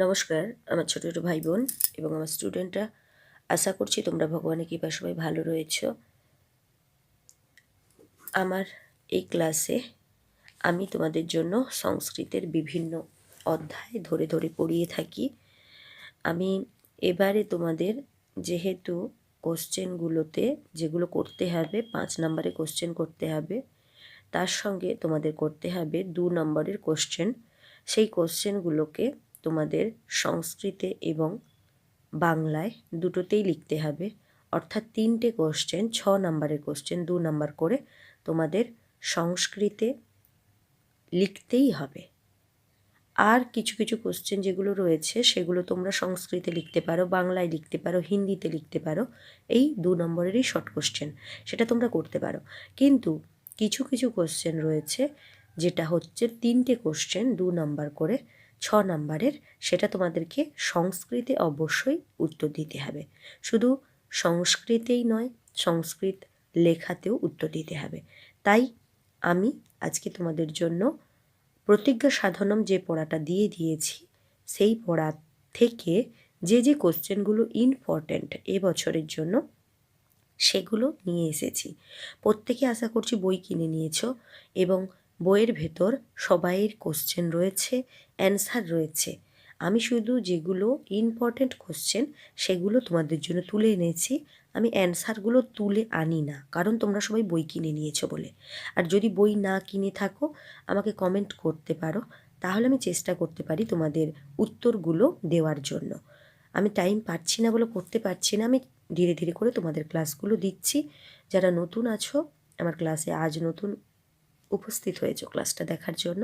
নমস্কার আমার ছোট ছোট ভাই বোন এবং আমার স্টুডেন্টরা, আশা করছি তোমরা ভগবানের কৃপায় সবাই ভালো রয়েছো। আমার এই ক্লাসে আমি তোমাদের জন্য সংস্কৃতের বিভিন্ন অধ্যায় ধরে ধরে পড়িয়ে থাকি। আমি এবারে তোমাদের যেহেতু কোশ্চেনগুলোতে যেগুলো করতে হবে 5 নম্বরে কোশ্চেন করতে হবে, তার সঙ্গে তোমাদের করতে হবে 2 নম্বরের কোশ্চেন। সেই কোশ্চেনগুলোকে তোমাদের সংস্কৃতে এবং বাংলায় দুটোতেই লিখতে হবে, অর্থাৎ 3টে কোশ্চেন 6 নম্বরের কোশ্চেন 2 নম্বর করে তোমাদের সংস্কৃতে লিখতেই হবে। আর কিছু কিছু কোশ্চেন যেগুলো রয়েছে সেগুলো তোমরা সংস্কৃতে লিখতে পারো, বাংলায় লিখতে পারো, হিন্দিতে লিখতে পারো। এই 2 নম্বরেরই শর্ট কোশ্চেন, সেটা তোমরা করতে পারো। কিন্তু কিছু কিছু কোশ্চেন রয়েছে যেটা হচ্ছে 3টে কোশ্চেন 2 নম্বর করে 6 নম্বরের, সেটা তোমাদেরকে সংস্কৃতে অবশ্যই উত্তর দিতে হবে। শুধু সংস্কৃতেই নয়, সংস্কৃত লেখাতেও উত্তর দিতে হবে। তাই আমি আজকে তোমাদের জন্য প্রতিজ্ঞা সাধনম যে পড়াটা দিয়ে দিয়েছি, সেই পড়া থেকে যে যে কোশ্চেনগুলো ইম্পর্ট্যান্ট এবছরের জন্য সেগুলো নিয়ে এসেছি। প্রত্যেকে আশা করছি বই কিনে নিয়েছো এবং বইয়ের ভেতর সবাইয়ের কোশ্চেন রয়েছে, অ্যান্সার রয়েছে। আমি শুধু যেগুলো ইম্পর্ট্যান্ট কোশ্চেন সেগুলো তোমাদের জন্য তুলে এনেছি। আমি অ্যান্সারগুলো তুলে আনি না, কারণ তোমরা সবাই বই কিনে নিয়েছো বলে। আর যদি বই না কিনে থাকো আমাকে কমেন্ট করতে পারো, তাহলে আমি চেষ্টা করতে পারি তোমাদের উত্তরগুলো দেওয়ার জন্য। আমি টাইম পাচ্ছি না বলে করতে পারছি না, আমি ধীরে ধীরে করে তোমাদের ক্লাসগুলো দিচ্ছি। যারা নতুন আছো আমার ক্লাসে আজ নতুন উপস্থিত হয়েছো ক্লাসটা দেখার জন্য,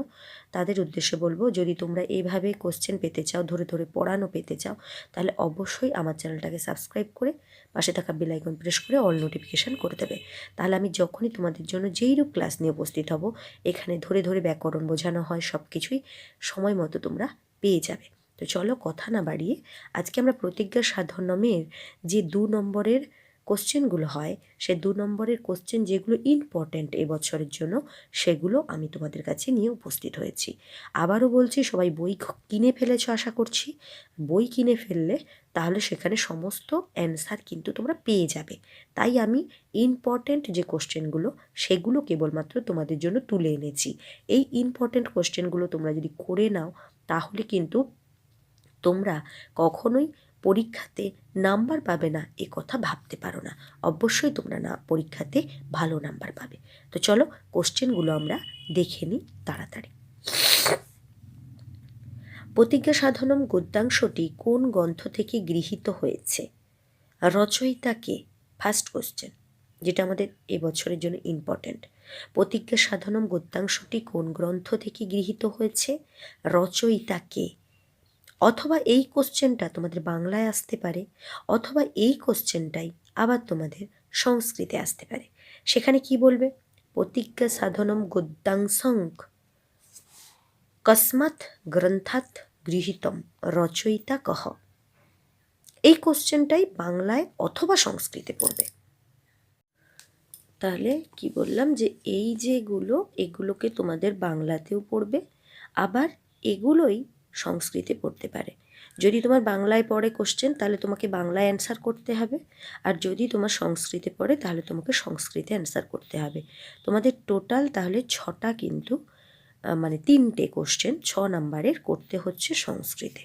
তাদের উদ্দেশ্যে বলবো, যদি তোমরা এইভাবে কোশ্চেন পেতে চাও, ধরে ধরে পড়ানো পেতে চাও, তাহলে অবশ্যই আমার চ্যানেলটাকে সাবস্ক্রাইব করে পাশে থাকা বেল আইকন প্রেস করে অল নোটিফিকেশান করে দেবে। তাহলে আমি যখনই তোমাদের জন্য যেইরূপ ক্লাস নিয়ে উপস্থিত হব, এখানে ধরে ধরে ব্যাকরণ বোঝানো হয়, সব কিছুই সময় মতো তোমরা পেয়ে যাবে। তো চলো কথা না বাড়িয়ে আজকে আমরা প্রতিজ্ঞা সাধনমের যে 2 নম্বরের কোশ্চেনগুলো হয়, সে 2 নম্বরের কোশ্চেন যেগুলো ইম্পর্ট্যান্ট এবছরের জন্য সেগুলো আমি তোমাদের কাছে নিয়ে উপস্থিত হয়েছি। আবারও বলছি, সবাই বই কিনে ফেলেছো আশা করছি। বই কিনে ফেললে তাহলে সেখানে সমস্ত অ্যান্সার কিন্তু তোমরা পেয়ে যাবে। তাই আমি ইম্পর্ট্যান্ট যে কোশ্চেনগুলো সেগুলো কেবলমাত্র তোমাদের জন্য তুলে এনেছি। এই ইম্পর্ট্যান্ট কোশ্চেনগুলো তোমরা যদি করে নাও তাহলে কিন্তু তোমরা কখনোই পরীক্ষাতে নাম্বার পাবে না এ কথা ভাবতে পারো না। অবশ্যই তোমরা পরীক্ষাতে ভালো নাম্বার পাবে। তো চলো কোশ্চেনগুলো আমরা দেখে নিই তাড়াতাড়ি। প্রতিজ্ঞা সাধনম গদ্যাংশটি কোন গ্রন্থ থেকে গৃহীত হয়েছে? রচয়িতা কে? ফার্স্ট কোশ্চেন, যেটা আমাদের এবছরের জন্য ইম্পর্ট্যান্ট। প্রতিজ্ঞা সাধনম গদ্যাংশটি কোন গ্রন্থ থেকে গৃহীত হয়েছে? রচয়িতা কে? অথবা এই কোশ্চেনটা তোমাদের বাংলায় আসতে পারে, অথবা এই কোশ্চেনটাই আবার তোমাদের সংস্কৃতে আসতে পারে। সেখানে কি বলবে? প্রতিজ্ঞা সাধনম গদ্যাংশং কস্মাৎ গ্রন্থাৎ গৃহীতম রচয়িতা কহ। এই কোশ্চেনটাই বাংলায় অথবা সংস্কৃতে পড়বে। তাহলে কি বললাম যে এই যেগুলো এগুলোকে তোমাদের বাংলাতেও পড়বে, আবার এগুলোই সংস্কৃতে পড়তে পারে। যদি তোমার বাংলায় পড়ে কোশ্চেন তাহলে তোমাকে বাংলায় অ্যান্সার করতে হবে, আর যদি তোমার সংস্কৃতে পড়ে তাহলে তোমাকে সংস্কৃতে অ্যান্সার করতে হবে। তোমাদের টোটাল তাহলে 6টা কিন্তু মানে 3টে কোশ্চেন 6 নম্বরের করতে হচ্ছে সংস্কৃতে।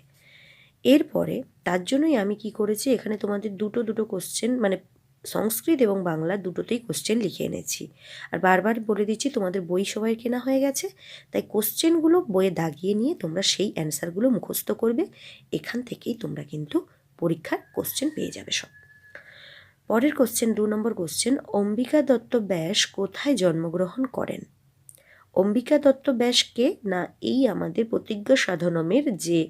এরপরে তার জন্যই আমি কি করেছি, এখানে তোমাদের দুটো কোশ্চেন মানে সংস্কৃত এবং বাংলা দুটোতেই কোশ্চেন লিখে এনেছি। আর বারবার বলে দিচ্ছি তোমাদের বই সবাই কেনা হয়ে গেছে, তাই কোশ্চেনগুলো বইয়ে দাগিয়ে নিয়ে তোমরা সেই অ্যান্সারগুলো মুখস্থ করবে। এখান থেকেই তোমরা কিন্তু পরীক্ষার কোশ্চেন পেয়ে যাবে সব। পরের কোশ্চেন 2 নম্বর কোশ্চেন, অম্বিকা দত্ত ব্যাস কোথায় জন্মগ্রহণ করেন? অম্বিকা দত্ত ব্যাস কে? না, এই আমাদের প্রতিজ্ঞা সাধনমের যে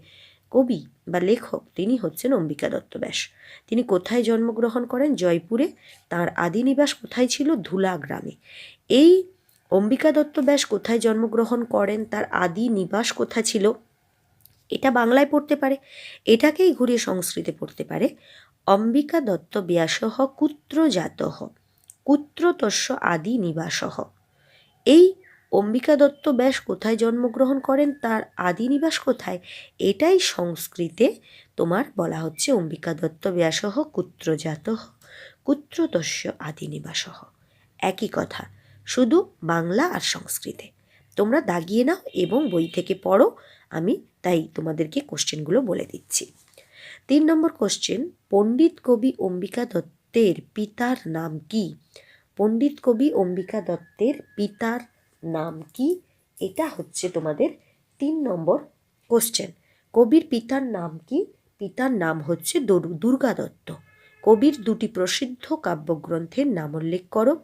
কবি বা লেখক তিনি হচ্ছেন অম্বিকা দত্ত ব্যাস। তিনি কোথায় জন্মগ্রহণ করেন? জয়পুরে। তার আদি নিবাস কোথায় ছিল? ধুলা গ্রামে। এই অম্বিকা দত্ত ব্যাস কোথায় জন্মগ্রহণ করেন, তার আদি নিবাস কোথায় ছিল, এটা বাংলায় পড়তে পারে, এটাকেই ঘুরিয়ে সংস্কৃতে পড়তে পারে। অম্বিকা দত্ত ব্যাসঃ কুত্র জাতঃ কুত্র তস্য আদি নিবাসঃ। এই অম্বিকা দত্ত ব্যাস কোথায় জন্মগ্রহণ করেন, তার আদি নিবাস কোথায়, এটাই সংস্কৃতে তোমার বলা হচ্ছে অম্বিকা দত্ত ব্যাসহ কুত্রজাতঃ কুত্রতস্য আদি নিবাসঃ। একই কথা, শুধু বাংলা আর সংস্কৃতে। তোমরা দাগিয়ে নাও এবং বই থেকে পড়ো, আমি তাই তোমাদেরকে কোশ্চেনগুলো বলে দিচ্ছি। 3 নম্বর কোশ্চেন, পণ্ডিত কবি অম্বিকা দত্তের পিতার নাম কি? পণ্ডিত কবি অম্বিকা দত্তের পিতার নাম কি? এটা হচ্ছে তোমাদের 3 নম্বর কোশ্চেন। কবির পিতার নাম কি? পিতার নাম হচ্ছে দুর্গা দত্ত। কবির দুটি প্রসিদ্ধ কাব্যগ্রন্থের নাম উল্লেখ করো।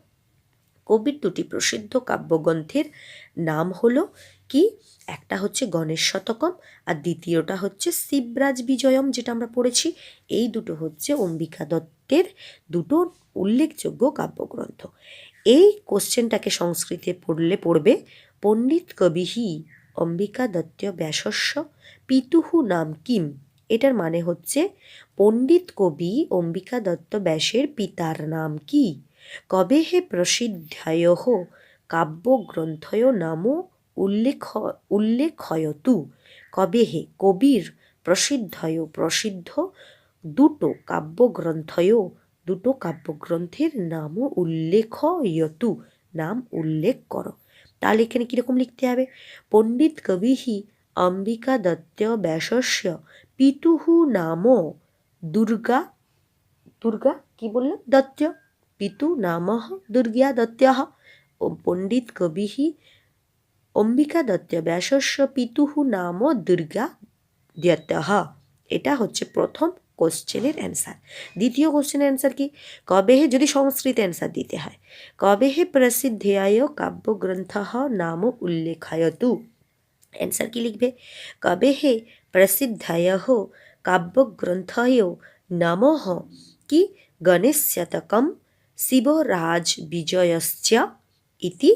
কবির দুটি প্রসিদ্ধ কাব্যগ্রন্থের নাম হলো কি? একটা হচ্ছে গণেশ শতকম আর দ্বিতীয়টা হচ্ছে শিবরাজ বিজয়ম, যেটা আমরা পড়েছি। এই দুটো হচ্ছে অম্বিকা দত্তের দুটো উল্লেখযোগ্য কাব্যগ্রন্থ। এই কোশ্চেনটাকে সংস্কৃতে পড়বে, পণ্ডিত কবিহি অম্বিকা দত্ত ব্যাসস্য পিতুঃ নাম কিম। এটার মানে হচ্ছে পণ্ডিত কবি অম্বিকা দত্ত ব্যাসের পিতার নাম কি? কবে হে প্রসিদ্ধায়ঃ কাব্যগ্রন্থয় নাম উল্লেখয়তু। কবে হে কবির প্রসিদ্ধ দুটো কাব্যগ্রন্থের নাম উল্লেখয়তু, নাম উল্লেখ করো। তাহলে এখানে কীরকম লিখতে হবে? পণ্ডিত কবিহি অম্বিকা দত্ত ব্যাসস্য পিতুঃ নাম দুর্গা কি বললাম? দত্ত। পিতু নাম দুর্গা দত্তঃ। পণ্ডিত কবিহি অম্বিকা দত্ত ব্যাসস্য পিতুঃ নাম দুর্গা দত্তঃ। এটা হচ্ছে প্রথম কোশ্চেনের অ্যান্সার। দ্বিতীয় কোশ্চেনের অ্যান্সার কি? কবে হে, যদি সংস্কৃত অ্যান্সার দিতে হয়, কবে হে প্রসিদ্ধায় কাব্যগ্রন্থঃ নাম উল্লেখয়তু। অ্যান্সার কি লিখবে? কবে হে প্রসিদ্ধায় কাব্যগ্রন্থয় নামঃ কি? গণেশ শতকম শিবরাজ বিজয়শ্চ ইতি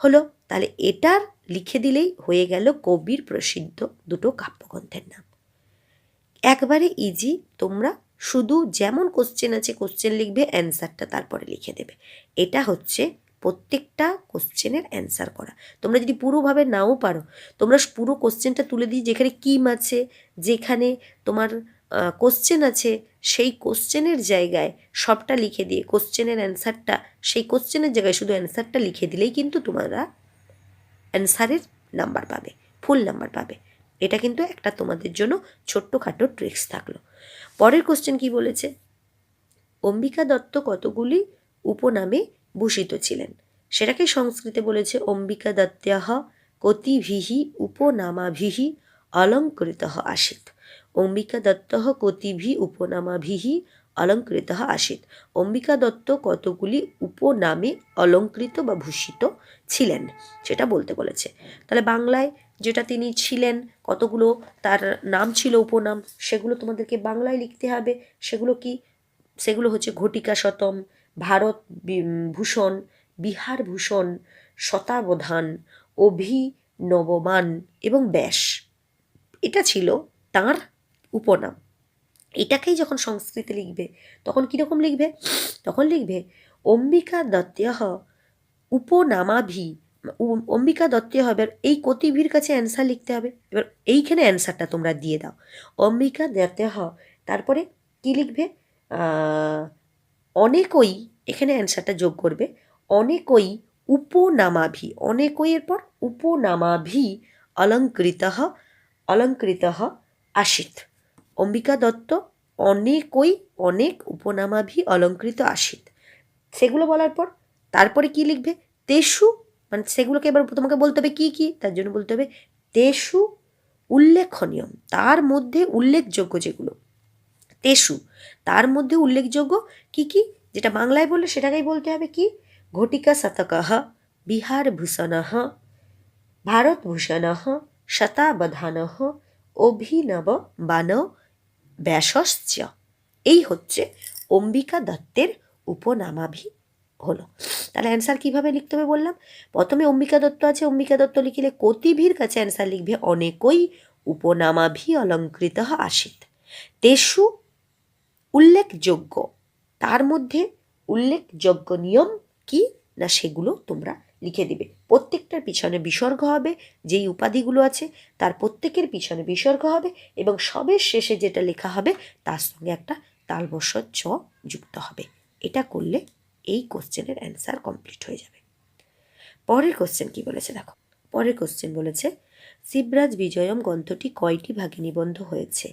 হলো। তাহলে এটার লিখে দিলেই হয়ে গেল কবির প্রসিদ্ধ দুটো কাব্যগ্রন্থের নাম। একবারে ইজি, তোমরা শুধু যেমন কোশ্চেন আছে কোশ্চেন লিখবে, অ্যান্সারটা তারপরে লিখে দেবে। এটা হচ্ছে প্রত্যেকটা কোশ্চেনের অ্যান্সার করা। তোমরা যদি পুরোভাবে নাও পারো, তোমরা পুরো কোশ্চেনটা তুলে দিই, যেখানে কিম আছে, যেখানে তোমার কোশ্চেন আছে, সেই কোশ্চেনের জায়গায় সবটা লিখে দিয়ে কোশ্চেনের অ্যান্সারটা সেই কোশ্চেনের জায়গায় শুধু অ্যান্সারটা লিখে দিলেই কিন্তু তোমরা অ্যান্সারের নাম্বার পাবে, ফুল নাম্বার পাবে। এটা কিন্তু একটা তোমাদের জন্য ছোট্টখাটো ট্রিক্স থাকলো। পরের কোশ্চেন কি বলেছে? অম্বিকা দত্ত কতগুলি উপনামে ভূষিত ছিলেন? সেটাকে সংস্কৃতে বলেছে অম্বিকা দত্ত্যাহ কতিভিঃ উপনামাভিঃ অলঙ্কৃতঃ আসিত। অম্বিকা দত্তঃ কতিভিঃ উপনামাভিঃ অলঙ্কৃতঃ আসিত। অম্বিকা দত্ত কতগুলি উপনামে অলঙ্কৃত বা ভূষিত ছিলেন সেটা বলতে বলেছে। তাহলে বাংলায় যেটা তিনি ছিলেন, কতগুলো তার নাম ছিল উপনাম, সেগুলো তোমাদেরকে বাংলায় লিখতে হবে। সেগুলো কি? সেগুলো হচ্ছে ঘটিকা শতম, ভারত ভূষণ, বিহার ভূষণ, শতাবধান, অভিনবমান এবং ব্যাস। এটা ছিল তার উপনাম। এটাকেই যখন সংস্কৃতে লিখবে তখন কীরকম লিখবে? তখন লিখবে অম্বিকা দত্ত্যহ উপনামাভি। অম্বিকা দত্ত হবে, এই কতিভির কাছে অ্যান্সার লিখতে হবে। এবার এইখানে অ্যান্সারটা তোমরা দিয়ে দাও, অম্বিকা দত্তহ, তারপরে কি লিখবে? অনেকই, এখানে অ্যান্সারটা যোগ করবে, অনেকই উপনামাভি, অনেকই এর পর উপনামাভি অলঙ্কৃতঃ আসিত। অম্বিকা দত্ত অনেক উপনামাভি অলঙ্কৃত আসিত। সেগুলো বলার পর তারপরে কি লিখবে? তেষু, মানে সেগুলোকে এবার তোমাকে বলতে হবে কি কি, তার জন্য বলতে হবে তেষু উল্লেখনীয়, তার মধ্যে উল্লেখযোগ্য যেগুলো, তেষু তার মধ্যে উল্লেখযোগ্য কি কি, যেটা বাংলায় বললে সেটাকেই বলতে হবে কি? ঘটিকা শতকঃ, বিহার ভূষণঃ, ভারত ভূষণঃ, শতাবধানঃ, অভিনব বান ব্যাসশ্চ। এই হচ্ছে অম্বিকা দত্তের উপনামাভি হলো। তাহলে অ্যান্সার কীভাবে লিখতে হবে বললাম? প্রথমে অম্বিকা দত্ত আছে, অম্বিকা দত্ত লিখলে কতিভির কাছে অ্যান্সার লিখবে অনেকই উপনামাভি অলঙ্কৃত আসিত। তেষু উল্লেখযোগ্য, তার মধ্যে উল্লেখযোগ্য নিয়ম কি না সেগুলো তোমরা লিখে দিবে। প্রত্যেকটার পিছনে বিসর্গ হবে, যেই উপাধিগুলো আছে তার প্রত্যেকের পিছনে বিসর্গ হবে এবং সবের শেষে যেটা লেখা হবে তার সঙ্গে একটা তালবস্য চ যুক্ত হবে। এটা করলে এই কোশ্চেনের অ্যান্সার কমপ্লিট হয়ে যাবে। পরের কোশ্চেন কি বলেছে দেখো। পরের কোশ্চেন বলেছে শিবরাজ বিজয়ম গ্রন্থটি কয়টি ভাগে নিবন্ধ হয়েছে?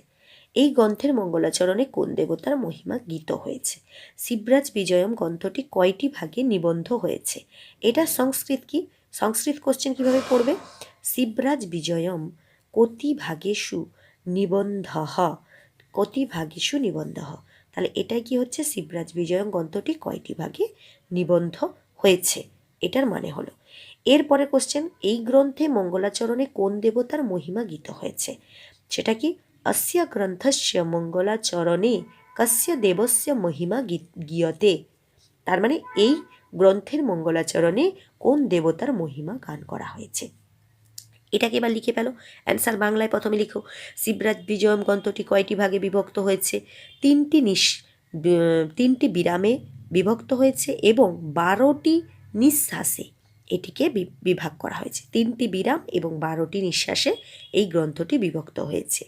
এই গ্রন্থের মঙ্গলাচরণে কোন দেবতার মহিমা গীত হয়েছে? শিবরাজ বিজয়ম গ্রন্থটি কয়টি ভাগে নিবন্ধ হয়েছে? এটা সংস্কৃত কি? সংস্কৃত কোশ্চেন কিভাবে পড়বে? শিবরাজ বিজয়ম কতি ভাগেষু নিবন্ধ, কতি ভাগেষু নিবন্ধ। তাহলে এটাই কি হচ্ছে? শিবরাজ বিজয়ম গ্রন্থটি কয়টি ভাগে নিবন্ধ হয়েছে, এটার মানে হলো। এরপরে কোশ্চেন, এই গ্রন্থে মঙ্গলাচরণে কোন দেবতার মহিমা গীত হয়েছে? সেটা কি? অস্য গ্রন্থস্য মঙ্গলাচরণে কস্য দেবস্য মহিমা গীয়তে। তার মানে এই গ্রন্থের মঙ্গলাচরণে কোন দেবতার মহিমা গান করা হয়েছে। এটাকে এবার লিখে ফেলো। অ্যান্সার বাংলায় প্রথমে লিখো, শিবরাজ বিজয়ম গ্রন্থটি কয়টি ভাগে বিভক্ত হয়েছে? তিনটি বিরামে বিভক্ত হয়েছে এবং 12টি নিঃশ্বাসে এটিকে বিভাগ করা হয়েছে। 3টি বিরাম এবং 12টি নিঃশ্বাসে এই গ্রন্থটি বিভক্ত হয়েছে।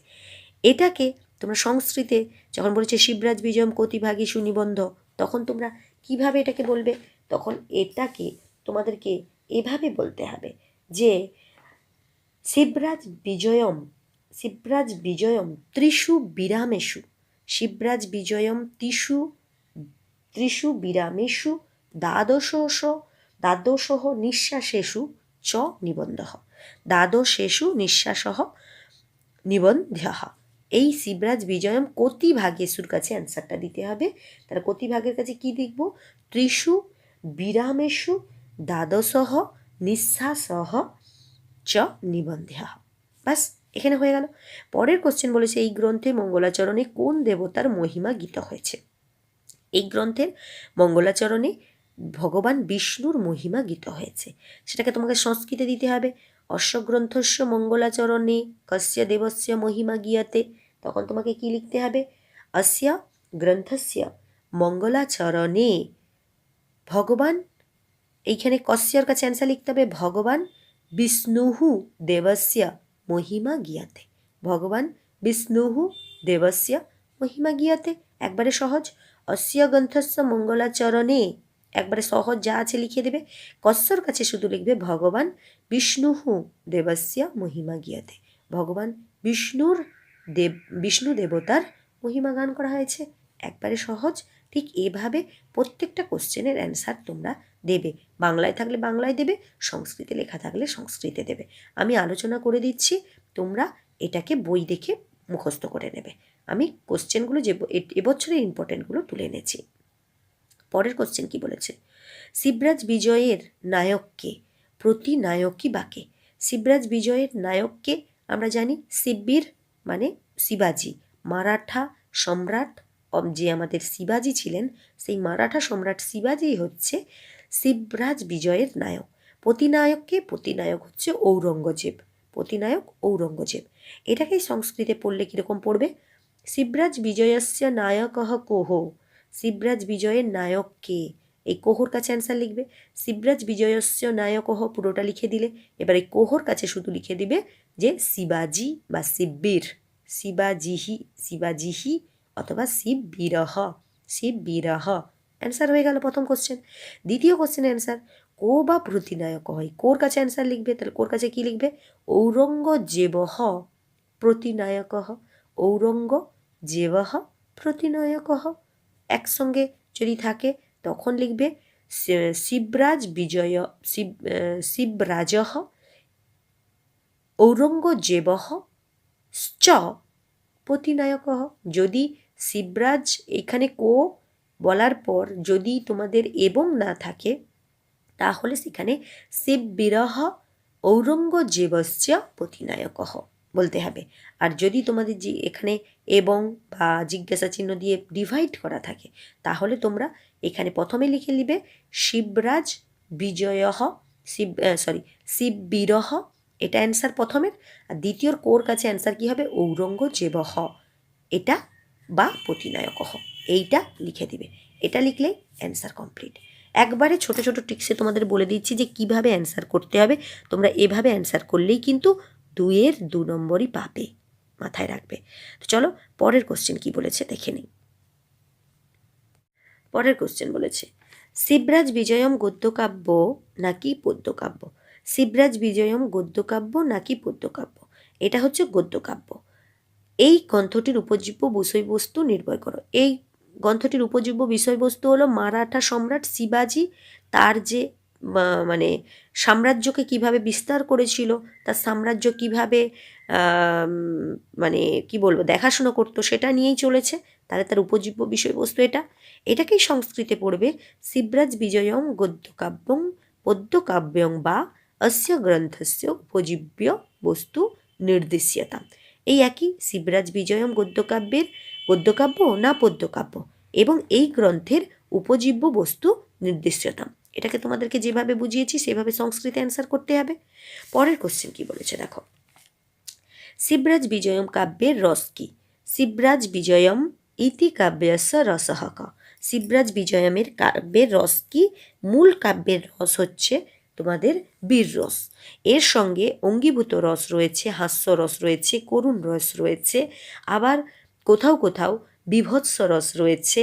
এটাকে তোমরা সংস্কৃতে যখন বলেছে শিবরাজ বিজয়ম কতি ভাগে সুনিবন্ধ, তখন তোমরা কিভাবে এটাকে বলবে? তখন এটাকে তোমাদেরকে এভাবে বলতে হবে যে শিবরাজ বিজয়ম ত্রিষু বিরামেষু, শিবরাজ বিজয়ম ত্রিষু বিরামেষু দ্বাদশः নিঃশ্বাসেষু চ নিবন্ধঃ, দ্বাদশেষু নিঃশ্বাসঃ নিবন্ধঃ। এই শিবরাজ বিজয়ম কতি ভাগেষুর কাছে অ্যান্সারটা দিতে হবে। তাহলে কতি ভাগের কাছে কি লিখব? ত্রিষু বিরামেষু দ্বাদশः নিঃশ্বাসঃ চ নিবন্ধঃ। বাস, এখানে হয়ে গেল। পরের কোশ্চেন বলেছে এই গ্রন্থে মঙ্গলাচরণে কোন দেবতার মহিমা গীত হয়েছে? এই গ্রন্থের মঙ্গলাচরণে ভগবান বিষ্ণুর মহিমা গীত হয়েছে। সেটাকে তোমাকে সংস্কৃতে দিতে হবে। অস্য গ্রন্থস্য মঙ্গলাচরণে কস্য দেবস্য মহিমা গীয়তে। তখন তোমাকে কি লিখতে হবে? অস্য গ্রন্থস্য মঙ্গলাচরণে ভগবান, এইখানে কস্যর কাছে অ্যান্সার লিখতে হবে ভগবান বিষ্ণুঃ দেবস্য মহিমা গীয়তে। ভগবান বিষ্ণুঃ দেবস্য মহিমা গীয়তে। একবারে সহজ। অস্য গ্রন্থস্য মঙ্গলাচরণে, একবারে সহজ, যা আছে লিখে দেবে। কস্যর কাছে শুধু লিখবে ভগবান বিষ্ণুঃ দেবস্য মহিমা গীয়তে। ভগবান বিষ্ণু দেবতার মহিমা গান করা হয়েছে। একবারে সহজ। ঠিক এভাবে প্রত্যেকটা কোশ্চেনের অ্যান্সার তোমরা দেবে। বাংলায় থাকলে বাংলায় দেবে, সংস্কৃতে লেখা থাকলে সংস্কৃতে দেবে। আমি আলোচনা করে দিচ্ছি, তোমরা এটাকে বই দেখে মুখস্থ করে নেবে। আমি কোশ্চেনগুলো যে এবছরের ইম্পর্টেন্টগুলো তুলে এনেছি। পরের কোশ্চেন কি বলেছে? শিবরাজ বিজয়ের নায়ককে, প্রতিনায়কী বাকে। শিবরাজ বিজয়ের নায়ককে আমরা জানি শিববীর মানে শিবাজি, মারাঠা সম্রাট যে আমাদের শিবাজি ছিলেন, সেই মারাঠা সম্রাট শিবাজি হচ্ছে শিবরাজ বিজয়ের নায়ক। প্রতিনায়ক হচ্ছে ঔরঙ্গজেব। প্রতিনায়ক ঔরঙ্গজেব। এটাকেই সংস্কৃতে পড়লে কীরকম পড়বে? শিবরাজ বিজয়স্য নায়কঃ কোহ। শিবরাজ বিজয়ের নায়ক কে? এই কোহর কাছে অ্যান্সার লিখবে। শিবরাজ বিজয়স্য নায়কঃ পুরোটা লিখে দিলে এবার এই কোহর কাছে শুধু লিখে দিবে যে শিবাজি বা শিববীর, শিবাজিহি অথবা শিববীরহ। অ্যান্সার হয়ে গেল প্রথম কোশ্চেন। দ্বিতীয় কোশ্চেনের অ্যান্সার, কো বা প্রতিনায়ক হয়, কোর কাছে অ্যান্সার লিখবে। তাহলে কোর কাছে কি লিখবে? ঔরঙ্গজেবঃ প্রতিনায়কঃ, ঔরঙ্গজেবঃ প্রতিনায়কঃ। একসঙ্গে যদি থাকে তখন লিখবে শিবরাজঃ ঔরঙ্গজেবঃ চ প্রতিনায়কঃ। যদি শিবরাজ এখানে কো বলার পর যদি তোমাদের এবং না থাকে তাহলে সেখানে শিববীরহ ঔরঙ্গজেবস্য প্রতিনায়কঃ বলতে হবে। আর যদি তোমাদের যে এখানে এবং বা জিজ্ঞাসা চিহ্ন দিয়ে ডিভাইড করা থাকে তাহলে তোমরা এখানে প্রথমে লিখে নিবে শিবরাজ বিজয়ঃ শিববীরহ, এটা অ্যান্সার প্রথমের। আর দ্বিতীয়র কোর কাছে অ্যান্সার কী হবে? ঔরঙ্গজেবঃ, এটা বা প্রতিনায়কঃ, এইটা লিখে দিবে। এটা লিখলেই অ্যান্সার কমপ্লিট। একবারে ছোট ছোট ট্রিক্সে তোমাদের বলে দিচ্ছি যে কিভাবে অ্যান্সার করতে হবে। তোমরা এভাবে অ্যান্সার করলেই কিন্তু 2-এর 2 নম্বরই পাবে, মাথায় রাখবে। তো চলো পরের কোশ্চেন কি বলেছে দেখে নিই। পরের কোশ্চেন বলেছে শিবরাজ বিজয়ম গদ্যকাব্য নাকি পদ্যকাব্য। শিবরাজ বিজয়ম গদ্যকাব্য নাকি পদ্যকাব্য, এটা হচ্ছে গদ্যকাব্য। এই গ্রন্থটির উপজীব্য বিষয়বস্তু নির্ভর করো। এই গ্রন্থটির উপজীব্য বিষয়বস্তু হলো মারাঠা সম্রাট শিবাজি তার যে মানে সাম্রাজ্যকে কিভাবে বিস্তার করেছিল, তার সাম্রাজ্য কিভাবে মানে কি বলবো দেখাশোনা করতো, সেটা নিয়েই চলেছে। তাহলে তার উপজীব্য বিষয়বস্তু এটাকেই সংস্কৃতে পড়বে শিবরাজ বিজয়ং গদ্যকাব্যং পদ্যকাব্যং বা অস্য গ্রন্থস্য উপজীব্য বস্তু নির্দিশ্যতা। এই একই, শিবরাজ বিজয়ম গদ্যকাব্য না পদ্যকাব্য, এবং এই গ্রন্থের উপজীব্য বস্তু নির্দিষ্টতা। এটাকে তোমাদেরকে যেভাবে বুঝিয়েছি সেভাবে সংস্কৃতে অ্যান্সার করতে হবে। পরের কোশ্চেন কি বলেছে দেখো, শিবরাজ বিজয়ম কাব্যের রস কি। শিবরাজ বিজয়ম ইতি কাব্যস্য রসঃ ক। শিবরাজ বিজয়মের কাব্যের রস কি। মূল কাব্যের রস হচ্ছে তোমাদের বীর রস। এর সঙ্গে অঙ্গীভূত রস রয়েছে, হাস্য রস রয়েছে, করুণ রস রয়েছে, আবার কোথাও কোথাও বীভৎস রস রয়েছে।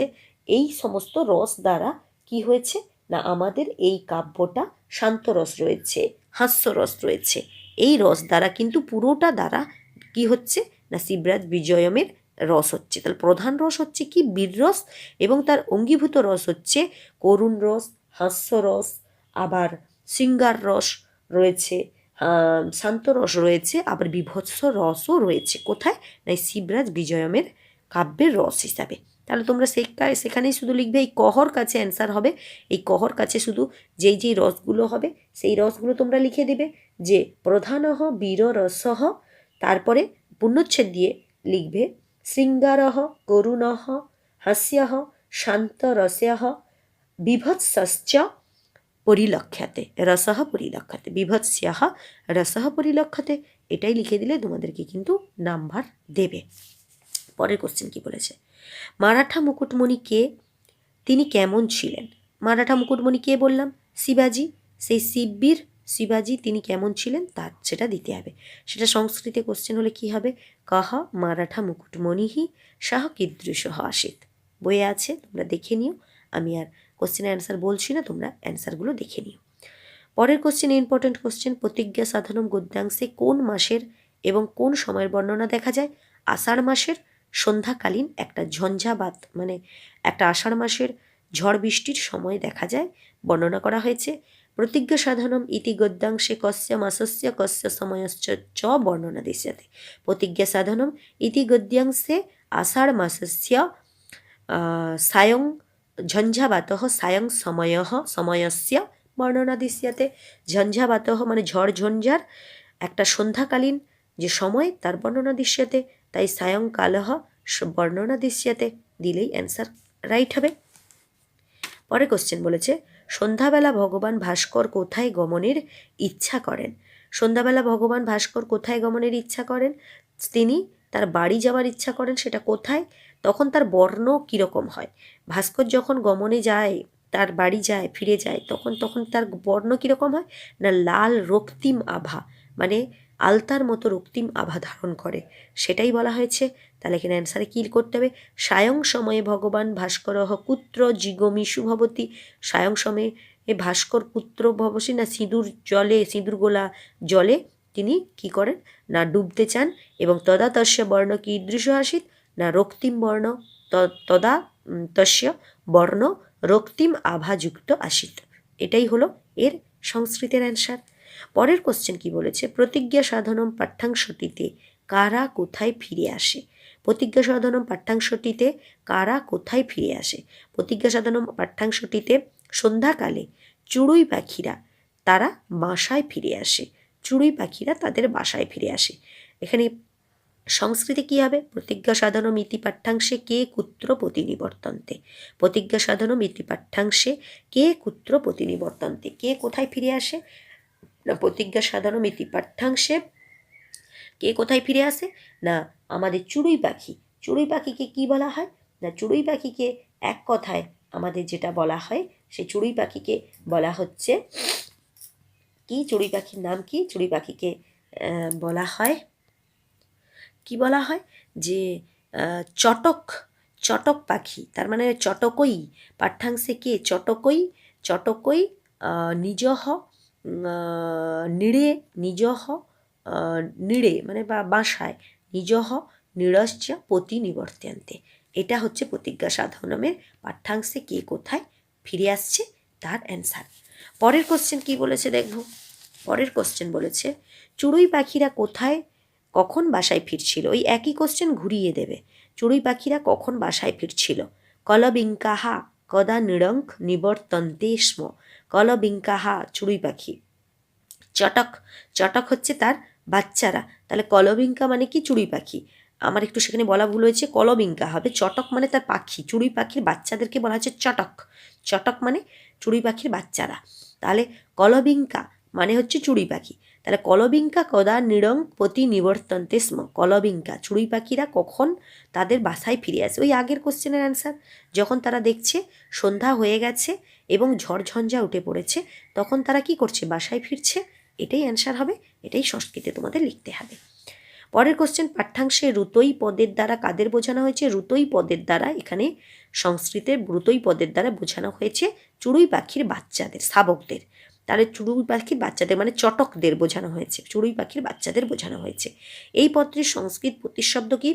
এই সমস্ত রস দ্বারা কি হয়েছে না আমাদের এই কাব্যটা শান্ত রস রয়েছে, হাস্য রস রয়েছে। এই রস দ্বারা কিন্তু পুরোটা দ্বারা কি হচ্ছে না শিবরাজ বিজয়মের রস হচ্ছে। তাহলে প্রধান রস হচ্ছে কি বীর রস, এবং তার অঙ্গীভূত রস হচ্ছে করুণ রস, হাস্য রস, আবার শৃঙ্গার রস রয়েছে, শান্ত রস রয়েছে, আবার বীভৎস রসও রয়েছে। কোথায় না শিবরাজ বিজয়মের কাব্যের রস হিসাবে। তাহলে তোমরা সেখানেই শুধু লিখবে এই কহর কাছে অ্যান্সার হবে। এই কহর কাছে শুধু যেই রসগুলো হবে সেই রসগুলো তোমরা লিখে দেবে যে প্রধানঃ বীর রসঃ, তারপরে পূর্ণচ্ছেদ দিয়ে লিখবে শৃঙ্গারঃ করুণঃ হাস্যঃ শান্তরস্যঃ বিভৎসশ্চ পরিলক্ষতে রসঃ পরিলক্ষতে বিভৎস্যঃ রসঃ পরিলক্ষতে। এটাই লিখে দিলে তোমাদেরকে কিন্তু নাম্বার দেবে। পরের কোশ্চেন কি বলেছে, মারাঠা মুকুটমণি কে, তিনি কেমন ছিলেন। মারাঠা মুকুটমণি কে বললাম, শিবাজি। সেই শিববীর শিবাজি তিনি কেমন ছিলেন তার সেটা দিতে হবে। সেটা সংস্কৃতে কোশ্চেন হলে কি হবে, কহ মারাঠা মুকুটমণিহি সহ কীদৃশঃ আসিত। বইয়ে আছে, তোমরা দেখে নিও। আমি আর কোশ্চেনের অ্যান্সার বলছি না, তোমরা অ্যান্সারগুলো দেখে নিও। পরের কোশ্চেন ইম্পর্টেন্ট কোশ্চেন, প্রতিজ্ঞা সাধনম গদ্যাংশে কোন মাসের এবং কোন সময়ের বর্ণনা দেখা যায়। আষাঢ় মাসের সন্ধ্যাকালীন একটা ঝঞ্ঝাবাত মানে একটা আষাঢ় মাসের ঝড় বৃষ্টির সময় দেখা যায়, বর্ণনা করা হয়েছে। প্রতিজ্ঞা সাধনম ইতি গদ্যাংশে কস্য মাসস্য কস্য সময়শ্চ চ বর্ণনা দৃশ্যতে। প্রতিজ্ঞা সাধনম ইতি গদ্যাংশে আষাঢ় মাসস্য সায়ং ঝঞ্ঝাবাতঃ সায়ং সময়স্য বর্ণনা দৃশ্যতে। ঝঞ্ঝাবাতঃ মানে ঝড় ঝঞ্ঝার একটা সন্ধ্যাকালীন যে সময় তার বর্ণনা দৃশ্যতে, তাই সায়ংকালঃ বর্ণনা দৃশ্যতে দিলেই অ্যান্সার রাইট হবে। পরে কোশ্চেন বলেছে সন্ধ্যাবেলা ভগবান ভাস্কর কোথায় গমনের ইচ্ছা করেন। সন্ধ্যাবেলা ভগবান ভাস্কর কোথায় গমনের ইচ্ছা করেন, তিনি তার বাড়ি যাওয়ার ইচ্ছা করেন। সেটা কোথায়, তখন তার বর্ণ কীরকম হয়। ভাস্কর যখন গমনে যায়, তার বাড়ি যায়, ফিরে যায়, তখন তার বর্ণ কীরকম হয় না লাল রক্তিম আভা, মানে আলতার মতো রক্তিম আভা ধারণ করে, সেটাই বলা হয়েছে। তাহলে এখানে অ্যান্সারে কী করতে হবে, সায়ং সময়ে ভগবান ভাস্করঃ কুত্র জিগমিষু ভবতি। সায়ং সময়ে ভাস্কর পুত্র ভবসী না সিঁদুর গোলা জলে তিনি কি করেন না ডুবতে চান, এবং তদা তস্য বর্ণ কীদৃশ আসিত না রক্তিম বর্ণ, তদা তস্য বর্ণ রক্তিম আভাযুক্ত আসিত। এটাই হলো এর সংস্কৃতের অ্যান্সার। পরের কোশ্চেন কি বলেছে, প্রতিজ্ঞা সাধনম পাঠ্যাংশটিতে কারা কোথায় ফিরে আসে। প্রতিজ্ঞা সাধনম পাঠ্যাংশটিতে কারা কোথায় ফিরে আসে। প্রতিজ্ঞা সাধনম পাঠ্যাংশটিতে সন্ধ্যাকালে চড়ুই পাখিরা তারা বাসায় ফিরে আসে। চড়ুই পাখিরা তাদের বাসায় ফিরে আসে। এখানে সংস্কৃতে কী হবে, প্রতিজ্ঞা সাধনম ইতি পাঠ্যাংশে কে কুত্র প্রতিনিবর্তন্তে। প্রতিজ্ঞা সাধনম ইতি পাঠ্যাংশে কে কুত্র প্রতিনিবর্তন্তে, কে কোথায় ফিরে আসে না প্রতিজ্ঞা সাধনম ইতি পাঠ্যাংশে কে কোথায় ফিরে আসে না আমাদের চড়ুই পাখি। চড়ুই পাখিকে কি বলা হয় না চড়ুই পাখিকে এক কথায় আমাদের যেটা বলা হয় সেই চড়ুই পাখিকে বলা হচ্ছে কি, চড়ুই পাখির নাম কি? চড়ুই পাখিকে বলা হয় কি বলা হয় যে চটক, চটক পাখি, তার মানে চটকই, পাঠ্যাংশে কে চটকই, চটকই নিজহ নীড়ে, নিজহ নীড়ে মানে বা বাসায়, নিজহ নীড়শ্চ পতি নিবর্ত্যন্তে। এটা হচ্ছে প্রতিজ্ঞা সাধনমের পাঠ্যাংশে কে কোথায় ফিরে আসছে তার অ্যান্সার। পরের কোশ্চেন কি বলেছে দেখব। পরের কোশ্চেন বলেছে চড়ুই পাখিরা কোথায় কখন বাসায় ফিরছিল। ওই একই কোশ্চেন ঘুরিয়ে দেবে। চড়ুই পাখিরা কখন বাসায় ফিরছিল? কলবিঙ্কাহা কদা নিড়ঙ্ক নিবর্তন্তে স্ম। কলবিঙ্কাহা চড়ুই পাখি, চটক, চটক হচ্ছে তার বাচ্চারা, তাহলে কলবিঙ্কা মানে কি? চড়ুই পাখি। আমার একটু সেখানে বলা ভুল হয়েছে, কলবিঙ্কা হবে, চটক মানে তার পাখি, চড়ুই পাখির বাচ্চাদেরকে বলা হচ্ছে চটক। চটক মানে চড়ুই পাখির বাচ্চারা, তাহলে কলবিঙ্কা মানে হচ্ছে চড়ুই পাখি। তাহলে কলবিঙ্কা কদা নিড়ং প্রতি নিবর্তন্তে স্ম। কলবিঙ্কা চড়ুই পাখিরা কখন তাদের বাসায় ফিরে আসে। ওই আগের কোশ্চেনের অ্যান্সার, যখন তারা দেখছে সন্ধ্যা হয়ে গেছে এবং ঝড়ঝঞ্ঝা উঠে পড়েছে, তখন তারা কি করছে? বাসায় ফিরছে। এটাই অ্যান্সার হবে, এটাই সংস্কৃতে তোমাদের লিখতে হবে। পরের কোশ্চেন, পাঠ্যাংশে রুতোই পদের দ্বারা কাদের বোঝানো হয়েছে? রুতোই পদের দ্বারা এখানে সংস্কৃতের রুতোই পদের দ্বারা বোঝানো হয়েছে চড়ুই পাখির বাচ্চাদের, শাবকদের। তাহলে চড়ুই পাখির বাচ্চাদের মানে চটকদের বোঝানো হয়েছে, চড়ুই পাখির বাচ্চাদের বোঝানো হয়েছে। এই পদটির সংস্কৃত প্রতিশব্দ কি?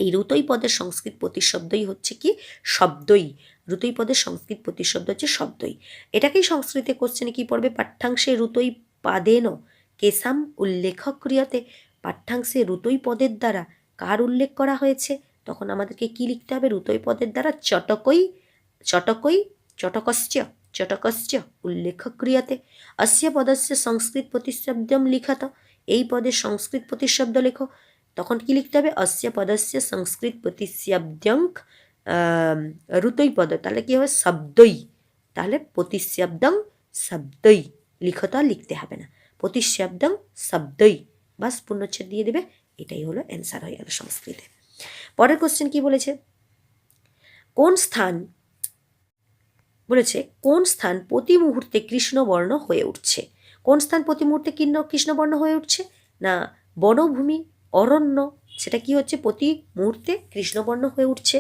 এই রুতোই পদের সংস্কৃত প্রতিশব্দই হচ্ছে কি? শব্দই। রুতোই পদের সংস্কৃত প্রতিশব্দ হচ্ছে শব্দই। এটাকেই সংস্কৃতে কোশ্চেনে কি পড়বে? পাঠ্যাংশে রুতোই পাদেন কেসাম উল্লেখ ক্রিয়তে। পাঠ্যাংশে রুতোই পদের দ্বারা কার উল্লেখ করা হয়েছে? তখন আমাদেরকে কি লিখতে হবে? রুতোই পদের দ্বারা চটকই, চটকই, চটকশ্চ, চটকশ্চ উল্লেখ ক্রিয়তে। অস্য পদস্য সংস্কৃত প্রতিশব্দম লিখত। এই পদের সংস্কৃত প্রতিশব্দ লেখো। তখন কি লিখতে হবে? অস্য পদস্য সংস্কৃত প্রতিশব্দঙ্ক রুতোই পদ, তাহলে কি হবে? শব্দই। তাহলে প্রতিশব্দং শব্দই লিখত, লিখতে হবে না, প্রতিশব্দং শব্দই, বাস পূর্ণচ্ছেদ দিয়ে দেবে। এটাই হলো অ্যান্সার হয়ে গেল সংস্কৃতে। পরের কোশ্চেন কি বলেছে? কোন স্থান বলেছে কোন স্থান প্রতি মুহূর্তে কৃষ্ণবর্ণ হয়ে উঠছে? কোন স্থান প্রতি মুহূর্তে কৃষ্ণবর্ণ হয়ে উঠছে? না বনভূমি, অরণ্য, সেটা কি হচ্ছে? প্রতি মুহূর্তে কৃষ্ণবর্ণ হয়ে উঠছে।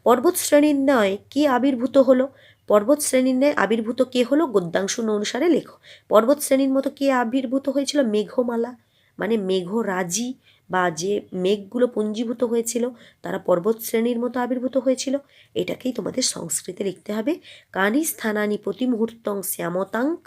পর্বত শ্রেণীর ন্যায় কে আবির্ভূত হলো? পর্বত শ্রেণীর ন্যায় আবির্ভূত কে হলো? গদ্যাংশ অনুসারে লেখো। পর্বত শ্রেণীর মতো কে আবির্ভূত হয়েছিল? মেঘমালা, মানে মেঘরাজি বা যে মেঘগুলো পুঞ্জীভূত হয়েছিল তারা পর্বত শ্রেণীর মতো আবির্ভূত হয়েছিল। এটাকেই তোমাদের সংস্কৃতে লিখতে হবে। কানি স্থানানি প্রতি মুহূর্তং শ্যামতাঙ্ক।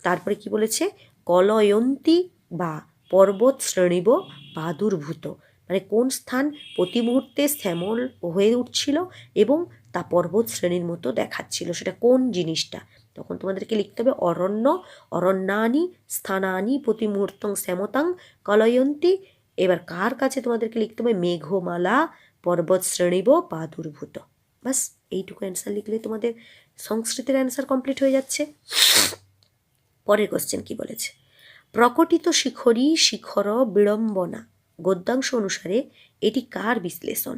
তারপরে কি বলেছে? কলয়ন্তী বা পর্বত শ্রেণীব প্রাদুর্ভূত, মানে কোন স্থান প্রতি মুহূর্তে শ্যামল হয়ে উঠছিল এবং তা পর্বত শ্রেণীর মতো দেখাচ্ছিল, সেটা কোন জিনিসটা? তখন তোমাদেরকে লিখতে হবে অরণ্য, অরণ্যানি স্থানানি প্রতি মুহূর্তং শ্যামতাং কলয়ন্তী। এবার কার কাছে তোমাদেরকে লিখতে হবে? মেঘমালা পর্বত শ্রেণীব প্রাদুর্ভূত। বাস এইটুকু অ্যান্সার লিখলে তোমাদের সংস্কৃতের অ্যান্সার কমপ্লিট হয়ে যাচ্ছে। পরের কোশ্চেন কি বলেছে? প্রকটিত শিখরী শিখর বিড়ম্বনা গদ্যাংশ অনুসারে এটি কার বিশ্লেষণ?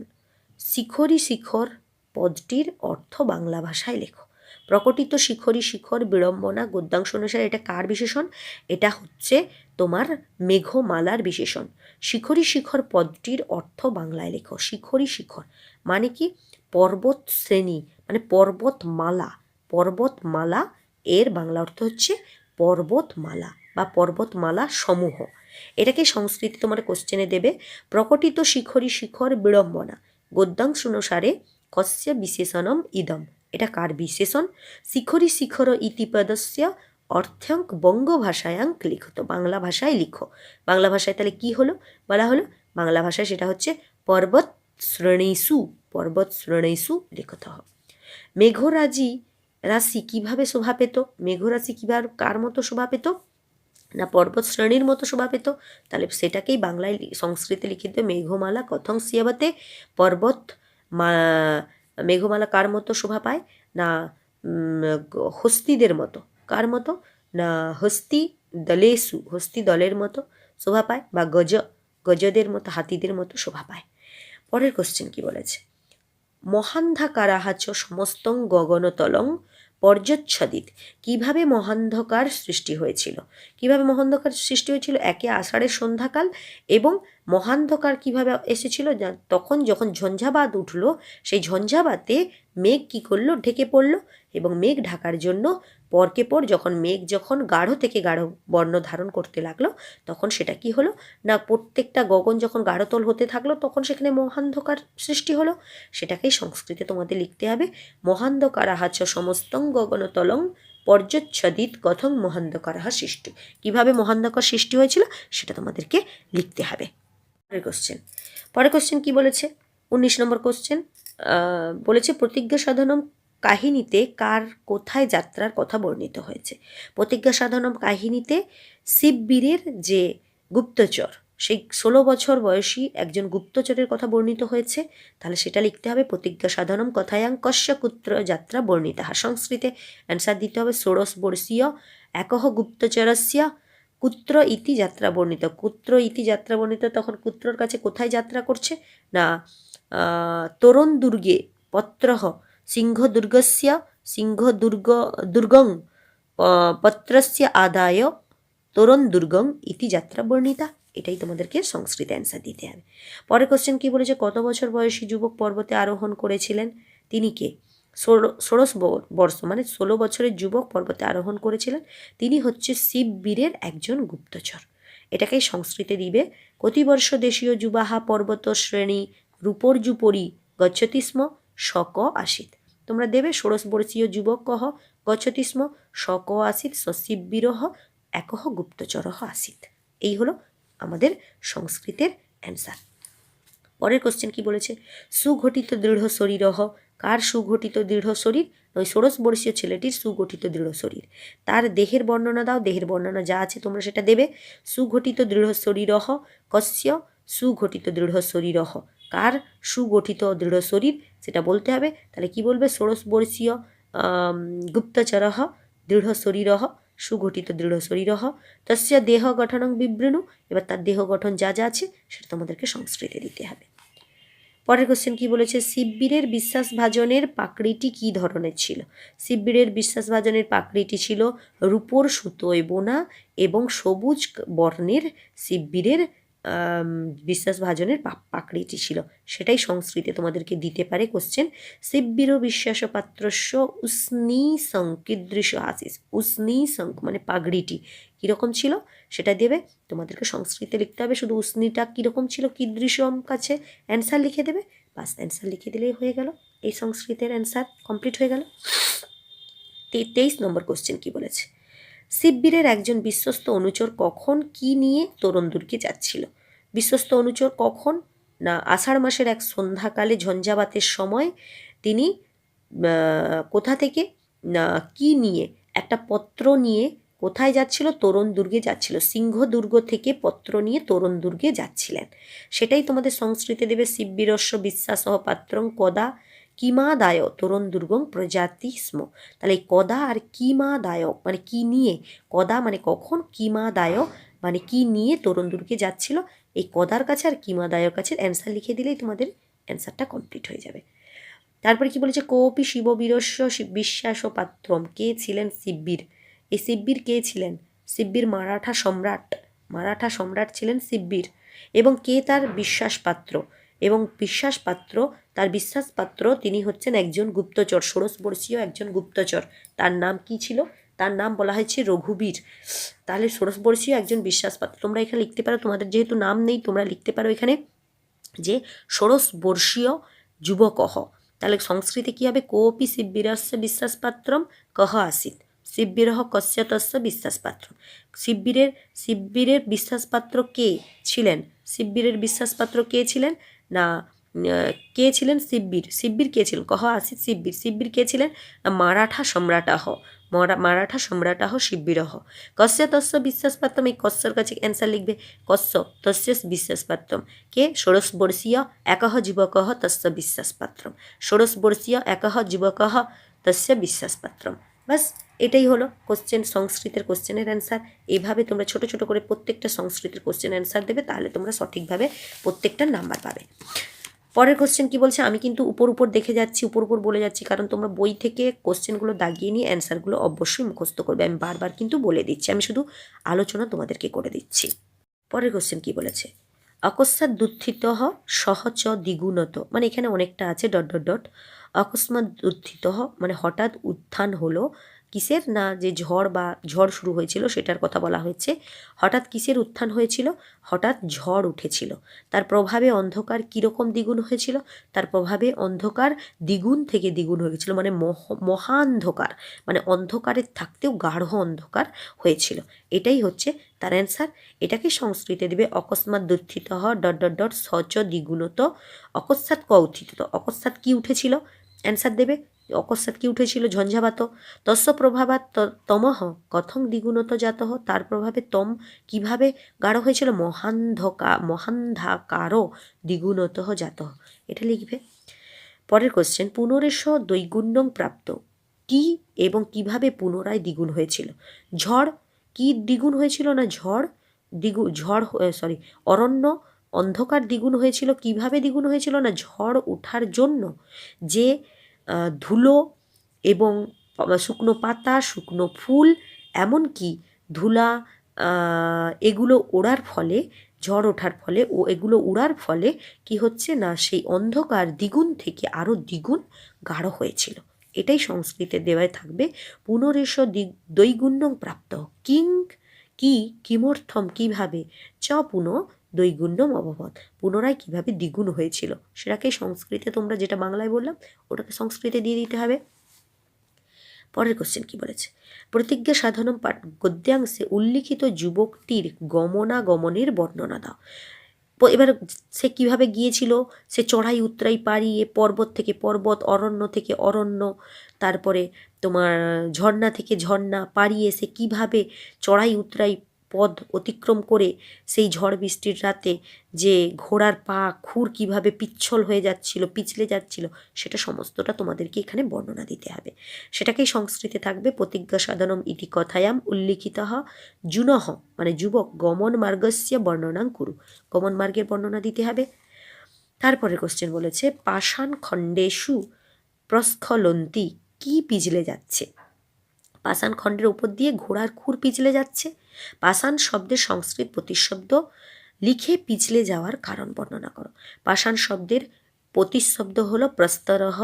শিখরী শিখর পদটির অর্থ বাংলা ভাষায় লেখো। প্রকটিত শিখরী শিখর বিড়ম্বনা গদ্যাংশ অনুসারে এটা কার বিশেষণ? এটা হচ্ছে তোমার মেঘমালার বিশেষণ। শিখরী শিখর পদটির অর্থ বাংলায় লেখো। শিখরী শিখর মানে কি? পর্বত শ্রেণী, মানে পর্বতমালা। পর্বতমালা এর বাংলা অর্থ হচ্ছে পর্বতমালা বা পর্বতমালা সমূহ। এটাকে সংস্কৃতি তোমার কোশ্চেনে দেবে। প্রকটিত শিখরী শিখর বিড়ম্বনা গদ্যাংশ অনুসারে কস্য বিশেষণম ইদম। এটা কার বিশেষণ? শিখরী শিখর ইতিপদস্য অর্থ্যঙ্ক বঙ্গভাষায়াঙ্ক লিখত। বাংলা ভাষায় লিখো। বাংলা ভাষায় তাহলে কি হলো? বলা হলো বাংলা ভাষায় সেটা হচ্ছে পর্বত শ্রেণীসু, পর্বত শ্রেণীসু লিখতে হবে। মেঘরাজি রাশি কিভাবে শোভা পেত? মেঘরাশি কিভাবে কার মতো শোভা পেত? না পর্বত শ্রেণীর মতো শোভা পেত। তাহলে সেটাকেই বাংলায় সংস্কৃতে লিখে দিতে মেঘমালা কথং সিয়াবতে। পর্বত মেঘমালা কার মতো শোভা পায়? না হস্তিদের মতো। কার মতো? না হস্তি দলেসু, হস্তি দলের মতো শোভা পায়, বা গজদের মতো, হাতিদের মতো শোভা পায়। পরের কোশ্চেন কি বলেছে? মহান্ধাকারাহা চ সমস্তং গগনতলং পর্যচ্ছদিত। কিভাবে মহান্ধকার সৃষ্টি হয়েছিল? কিভাবে মহান্ধকার সৃষ্টি হয়েছিল? একে আষাঢ়ের সন্ধ্যাকাল, এবং মহান্ধকার কিভাবে এসেছিল? তখন যখন ঝঞ্ঝাবাত উঠল, সেই ঝঞ্ঝাবাতে মেঘ কি করলো? ঢেকে পড়লো, এবং মেঘ ঢাকার জন্য পরকে পর যখন মেঘ যখন গাঢ় থেকে গাঢ় বর্ণ ধারণ করতে লাগলো, তখন সেটা কি হলো না, প্রত্যেকটা গগন যখন গাঢ়তল হতে থাকলো, তখন সেখানে মহান্ধকার সৃষ্টি হলো। সেটাকেই সংস্কৃতে তোমাদের লিখতে হবে, মহান্ধকারাহা চ সমস্তং গগনতলং পর্যচ্ছদিত কথং মহান্ধকারাহা সৃষ্টি। কিভাবে মহান্ধকার সৃষ্টি হয়েছিল সেটা তোমাদেরকে লিখতে হবে। পরের কোশ্চেন কি বলেছে? 19 নম্বর কোশ্চেন বলেছে, প্রতিজ্ঞা সাধনম কাহিনীতে কার কোথায় যাত্রার কথা বর্ণিত হয়েছে? প্রতিজ্ঞা সাধনম কাহিনীতে শিববীরের যে গুপ্তচর, সেই 16 বছর বয়সী একজন গুপ্তচরের কথা বর্ণিত হয়েছে। তাহলে সেটা লিখতে হবে, প্রতিজ্ঞা সাধনম কথায়াং কস্য কুত্র যাত্রা বর্ণিতা। সংস্কৃতে অ্যান্সার দিতে হবে, ষোড়শ বর্ষীয় একহ গুপ্তচরস্য কুত্র ইতি যাত্রা বর্ণিত। কুত্র ইতি যাত্রা বর্ণিত, তখন কুত্রর কাছে কোথায় যাত্রা করছে না, তোরণ দুর্গে পত্রহ সিংহদুর্গং পত্রস্য আদায় তোরণ দুর্গং ইতি যাত্রা বর্ণিতা। এটাই তোমাদেরকে সংস্কৃতে অ্যান্সার দিতে হবে। পরের কোশ্চেন কি বলেছে, কত বছর বয়সী যুবক পর্বতে আরোহণ করেছিলেন? তিনি কে? ষোড়শ বর্ষ মানে 16 বছরের যুবক পর্বতে আরোহণ করেছিলেন। তিনি হচ্ছে শিববীরের একজন গুপ্তচর। এটাকেই সংস্কৃতে দিবে, কতিবর্ষ দেশীয় যুবাহা পর্বত শ্রেণী রূপর্যুপরি গচ্ছতি স্ম শক আসিত। তোমরা দেবে, ষোড়শ বর্ষীয় যুবক কহ গচ্ছতি স্ম শক আসিত শিববীরহ একহ গুপ্তচরহ আসিত। এই হলো আমাদের সংস্কৃতের অ্যান্সার। পরের কোশ্চেন কি বলেছে, সুগঠিত দৃঢ় শরীরহ। কার সুগঠিত দৃঢ় শরীর? ওই ষোড়শ বর্ষীয় ছেলেটির সুগঠিত দৃঢ় শরীর। তার দেহের বর্ণনা দাও, দেহের বর্ণনা যা আছে তোমরা সেটা দেবে। সুগঠিত দৃঢ় শরীরহ কস্য সুগঠিত দৃঢ় শরীরহ। কার সুগঠিত দৃঢ় শরীর সেটা বলতে হবে। তাহলে কি বলবে, ষোড়শ বর্ষীয় গুপ্তচরহ দৃঢ় শরীরহ সুগঠিত দৃঢ় শরীরহ তস্য দেহ গঠনং বিবৃণু। এবার তার দেহ গঠন যা যা আছে সেটা তোমাদেরকে সংস্কৃতে দিতে হবে। পরের কোশ্চেন কি বলেছে, শিববীরের বিশ্বাসভাজনের পাকড়িটি কি ধরনের ছিল? শিববীরের বিশ্বাসভাজনের পাকড়িটি ছিল রূপোর সুতোয় বোনা এবং সবুজ বর্ণের শিববীরের বিশ্বাসভাজনের পাকড়িটি ছিল। সেটাই সংস্কৃতে তোমাদেরকে দিতে পারে কোশ্চেন। শিববীর বিশ্বাসপাত্রস্য উষ্ণীসং কীদৃশ আশিস। উষ্ণীসং মানে পাগড়িটি কীরকম ছিল সেটা দেবে। তোমাদেরকে সংস্কৃতে লিখতে হবে শুধু উষ্ণীটা কীরকম ছিল, কীদৃশম কাছে অ্যান্সার লিখে দেবে, বাস অ্যান্সার লিখে দিলেই হয়ে গেল। এই সংস্কৃতের অ্যান্সার কমপ্লিট হয়ে গেল। 23 নম্বর কোশ্চেন কি বলেছে, শিববীরের একজন বিশ্বস্ত অনুচর কখন কি নিয়ে তোরণদুর্গে যাচ্ছিল? বিশ্বস্ত অনুচর কখন না, আষাঢ় মাসের এক সন্ধ্যাকালে ঝঞ্ঝাবাতের সময় তিনি কোথা থেকে না কি নিয়ে, একটা পত্র নিয়ে কোথায় যাচ্ছিল? তোরণ দুর্গে যাচ্ছিল। সিংহদুর্গ থেকে পত্র নিয়ে তোরণ দুর্গে যাচ্ছিলেন। সেটাই তোমাদের সংস্কৃতে দেবে, শিববীরস্য বিশ্বাসহ পাত্রং কদা কিমাদায় তোরণ দুর্গং প্রজাতি স্ম। তাহলে এই কদা আর কিমাদায় মানে কি নিয়ে, কদা মানে কখন, কিমাদায় মানে কি নিয়ে তোরণ দুর্গে যাচ্ছিল। এই কদার কাছে আর কিমাদায়ের কাছে অ্যান্সার লিখে দিলেই তোমাদের অ্যান্সারটা কমপ্লিট হয়ে যাবে। তারপরে কি বলেছে, কোপি শিববীরস্য বিশ্বাস পাত্রম। কে ছিলেন শিববীর? এই শিববীর কে ছিলেন? শিববীর মারাঠা সম্রাট। মারাঠা সম্রাট ছিলেন শিববীর। এবং কে তার বিশ্বাসপাত্র? এবং বিশ্বাসপাত্র, তার বিশ্বাসপাত্র তিনি হচ্ছেন একজন গুপ্তচর, ষোড়শ বর্ষীয় একজন গুপ্তচর। তার নাম কি ছিল? তার নাম বলা হয়েছে রঘুবীর। তাহলে ষোড়শ বর্ষীয় একজন বিশ্বাসপাত্র। তোমরা এখানে লিখতে পারো, তোমাদের যেহেতু নাম নেই তোমরা লিখতে পারো এখানে যে ষোড়শ বর্ষীয় যুবকহ। তাহলে সংস্কৃতে কী হবে, কোপি শিববীরস্য বিশ্বাসপাত্রম কহ আসিত। শিববীরহ কস্য তস্য বিশ্বাসপাত্রম। শিববীরের বিশ্বাসপাত্র কে ছিলেন? শিববীরের বিশ্বাসপাত্র কে ছিলেন না, কে ছিলেন? শিববীর। শিববীর কে ছিলেন? কহ আসিত শিববীর। শিববীর কে ছিলেন? মারাঠা সম্রাটাহ। মারাঠা সম্রাটাহ শিববীরহ। কস্য তস্য বিশ্বাসপাত্রম, এই কস্যর কাছে অ্যান্সার লিখবে, কস্য তস্য বিশ্বাসপাত্রম। কে? ষোড়শ বর্ষীয় একহ যুবকহ তস্য বিশ্বাসপাত্রম। ষোড়শ বর্ষীয় একহ যুবকহ তস্য বিশ্বাসপাত্রম। বাস এটাই হলো কোশ্চেন, সংস্কৃতের কোশ্চেনের অ্যান্সার। এইভাবে তোমরা ছোট ছোট করে প্রত্যেকটা সংস্কৃতের কোশ্চেন অ্যান্সার দেবে, তাহলে তোমরা সঠিকভাবে প্রত্যেকটা নাম্বার পাবে। পরের কোশ্চেন কি বলছে, আমি কিন্তু উপর উপর দেখে যাচ্ছি, উপর উপর বলে যাচ্ছি, কারণ তোমরা বই থেকে কোশ্চেনগুলো দাগিয়ে নিয়ে অ্যান্সারগুলো অবশ্যই মুখস্থ করবে। আমি বারবার কিন্তু বলে দিচ্ছি, আমি শুধু আলোচনা তোমাদেরকে করে দিচ্ছি। পরের কোশ্চেন কি বলেছে, অকস্মাৎ দুঃথিত সহচ দ্বিগুণত, মানে এখানে অনেকটা আছে ডট ডট ডট। অকস্মাৎ দুঃথিত মানে হঠাৎ উত্থান হলো কিসের, না যে ঝড় বা ঝড় শুরু হয়েছিল সেটার কথা বলা হয়েছে। হঠাৎ কিসের উত্থান হয়েছিল, হঠাৎ ঝড় উঠেছিল। তার প্রভাবে অন্ধকার কীরকম দ্বিগুণ হয়েছিল, তার প্রভাবে অন্ধকার দ্বিগুণ থেকে দ্বিগুণ হয়ে গেছিলো, মানে মহান্ধকার, মানে অন্ধকারের থাকতেও গাঢ় অন্ধকার হয়েছিল। এটাই হচ্ছে তার অ্যান্সার। এটাকে সংস্কৃতে দেবে অকস্মাৎ দুঃথিত ডট ডট ডট সচ দ্বিগুণত অকস্মাৎ ক উত্থিত। অকস্মাৎ কি উঠেছিল, অ্যান্সার দেবে অকস্মাৎ কি উঠেছিল, ঝঞ্ঝাবাত। তস্য প্রভাবাৎ তমহ কথং দ্বিগুণত জাতঃ, তার প্রভাবে তম কিভাবে গাঢ় হয়েছিল, মহান্ধাকারও দ্বিগুণত জাতঃ, এটা লিখবে। পরের কোশ্চেন, পুনরেশ দ্বৈগুণ্যং প্রাপ্ত, কি এবং কিভাবে পুনরায় দ্বিগুণ হয়েছিল। ঝড় কি দ্বিগুণ হয়েছিল, না ঝড় অরণ্য অন্ধকার দ্বিগুণ হয়েছিল। কিভাবে দ্বিগুণ হয়েছিল, না ঝড় ওঠার জন্য যে ধুলো এবং শুকনো পাতা, শুকনো ফুল, এমনকি ধুলা, এগুলো ওড়ার ফলে, ঝড় ওঠার ফলে ও এগুলো উড়ার ফলে কি হচ্ছে, না সেই অন্ধকার দ্বিগুণ থেকে আরও দ্বিগুণ গাঢ় হয়েছিল। এটাই সংস্কৃতে দেওয়ায় থাকবে। পুনরেশ দ্বৈগুণ্যং প্রাপ্ত, কিং কি কিমর্থম কিভাবে, চ পুনঃ দ্বৈগুণ্যম অভবৎ, পুনরায় কিভাবে দ্বিগুণ হয়েছিল সেটাকে সংস্কৃতে, তোমরা যেটা বাংলায় বললাম ওটাকে সংস্কৃতে দিয়ে দিতে হবে। পরের কোশ্চেন কি বলেছে, প্রতিজ্ঞা সাধনম গদ্যাংশে উল্লিখিত যুবকটির গমনাগমনের বর্ণনা দাও। এবার সে কিভাবে গিয়েছিল, সে চড়াই উতরাই পাড়িয়ে, পর্বত থেকে পর্বত, অরণ্য থেকে অরণ্য, তারপরে তোমার ঝর্ণা থেকে ঝর্ণা পাড়িয়ে সে কিভাবে চড়াই উতরাই পথ অতিক্রম করে সেই ঝড় বৃষ্টির রাতে যে ঘোড়ার পা খুর কিভাবে পিচ্ছল হয়ে যাচ্ছিল, পিছলে যাচ্ছিল, সেটা সমস্তটা তোমাদেরকে এখানে বর্ণনা দিতে হবে। সেটাকেই সংস্কৃতে থাকবে প্রতিজ্ঞা সাধনম ইতি কথায়াম উল্লিখিতঃ জুনঃ, মানে যুবক গমন মার্গস্য বর্ণনাং কুরু, গমন মার্গের বর্ণনা দিতে হবে। তারপরে কোশ্চেন বলেছে, পাষাণ খণ্ডেষু প্রস্খলন্তি, কি পিছলে যাচ্ছে। পাষাণ খণ্ডের উপর দিয়ে ঘোড়ার খুর পিছলে যাচ্ছে। পাষাণ শব্দের সংস্কৃত প্রতিশব্দ লিখে পিছলে যাওয়ার কারণ বর্ণনা করো। পাষাণ শব্দের প্রতিশব্দ হলো প্রস্তরহ,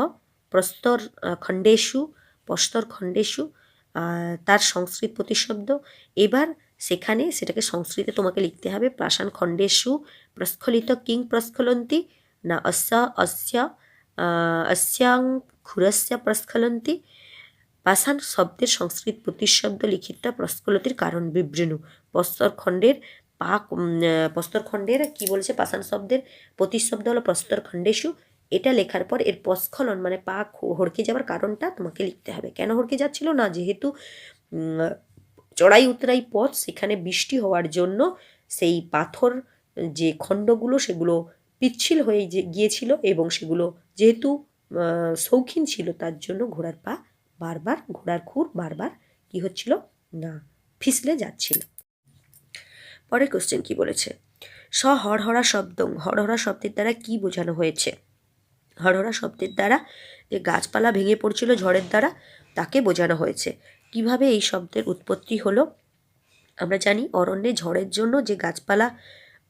প্রস্তর খণ্ডেষু, প্রস্তর খণ্ডেষু, তার সংস্কৃত প্রতিশব্দ। এবার সেখানে সেটাকে সংস্কৃতে তোমাকে লিখতে হবে, পাষাণ খণ্ডেষু প্রস্খলিত কিং প্রস্খলন্তি, না अस्यां ক্ষুরস্য প্রস্খলন্তি। পাষাণ শব্দের সংস্কৃত প্রতিশব্দ লিখিত প্রস্খলতির কারণ বিবৃণু। প্রস্তরখণ্ডের কি বলেছে, পাষাণ শব্দের প্রতিশব্দ হলো প্রস্তরখণ্ডেষু। এটা লেখার পর এর প্রস্খলন মানে পা হড়কে যাওয়ার কারণটা তোমাকে লিখতে হবে। কেন হড়কে যাচ্ছিল, না যেহেতু চড়াই উতরাই পথ, সেখানে বৃষ্টি হওয়ার জন্য সেই পাথর যে খণ্ডগুলো সেগুলো পিচ্ছিল হয়ে গিয়েছিল, এবং সেগুলো যেহেতু শৌখিন ছিল তার জন্য ঘোড়ার পা বারবার, ঘোড়ার খুর বারবার কি হচ্ছিল, না ফিসলে যাচ্ছিল। পরের কোশ্চেন কি বলেছে, হরহরা শব্দং, হরহরা শব্দের দ্বারা কি বোঝানো হয়েছে। হরহরা শব্দের দ্বারা যে গাছপালা ভেঙে পড়ছিল ঝড়ের দ্বারা, তাকে বোঝানো হয়েছে। কিভাবে এই শব্দের উৎপত্তি হলো, আমরা জানি অরণ্যে ঝড়ের জন্য যে গাছপালা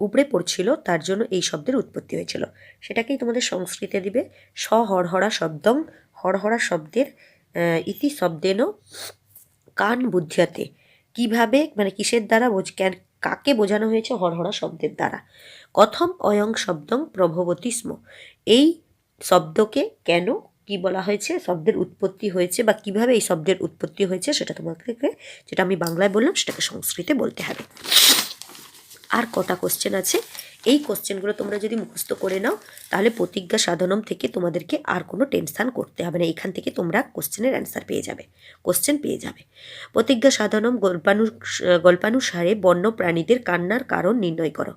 উপড়ে পড়ছিল তার জন্য এই শব্দের উৎপত্তি হয়েছিল। সেটাকেই তোমাদের সংস্কৃতে দিবে হরহরা শব্দং, হরহরা শব্দের ইতি শব্দেন কান বুদ্ধিয়াতে, কিভাবে মানে কিসের দ্বারা কাকে বোঝানো হয়েছে, হরহরা শব্দের দ্বারা। কথম অয়ং শব্দং প্রভবতি স্ম, এই শব্দকে কেন কি বলা হয়েছে, শব্দের উৎপত্তি হয়েছে বা কিভাবে এই শব্দের উৎপত্তি হয়েছে, সেটা তোমাদেরকে, যেটা আমি বাংলায় বললাম সেটাকে সংস্কৃতে বলতে হবে। আর কটা কোশ্চেন আছে, এই কোশ্চেনগুলো তোমরা যদি মুখস্থ করে নাও তাহলে প্রতিজ্ঞা সাধনম থেকে তোমাদেরকে আর কোনো টেনশান করতে হবে না। এখান থেকে তোমরা কোশ্চেনের অ্যান্সার পেয়ে যাবে, কোশ্চেন পেয়ে যাবে। প্রতিজ্ঞা সাধনম গল্পানুসারে বন্য প্রাণীদের কান্নার কারণ নির্ণয় করো।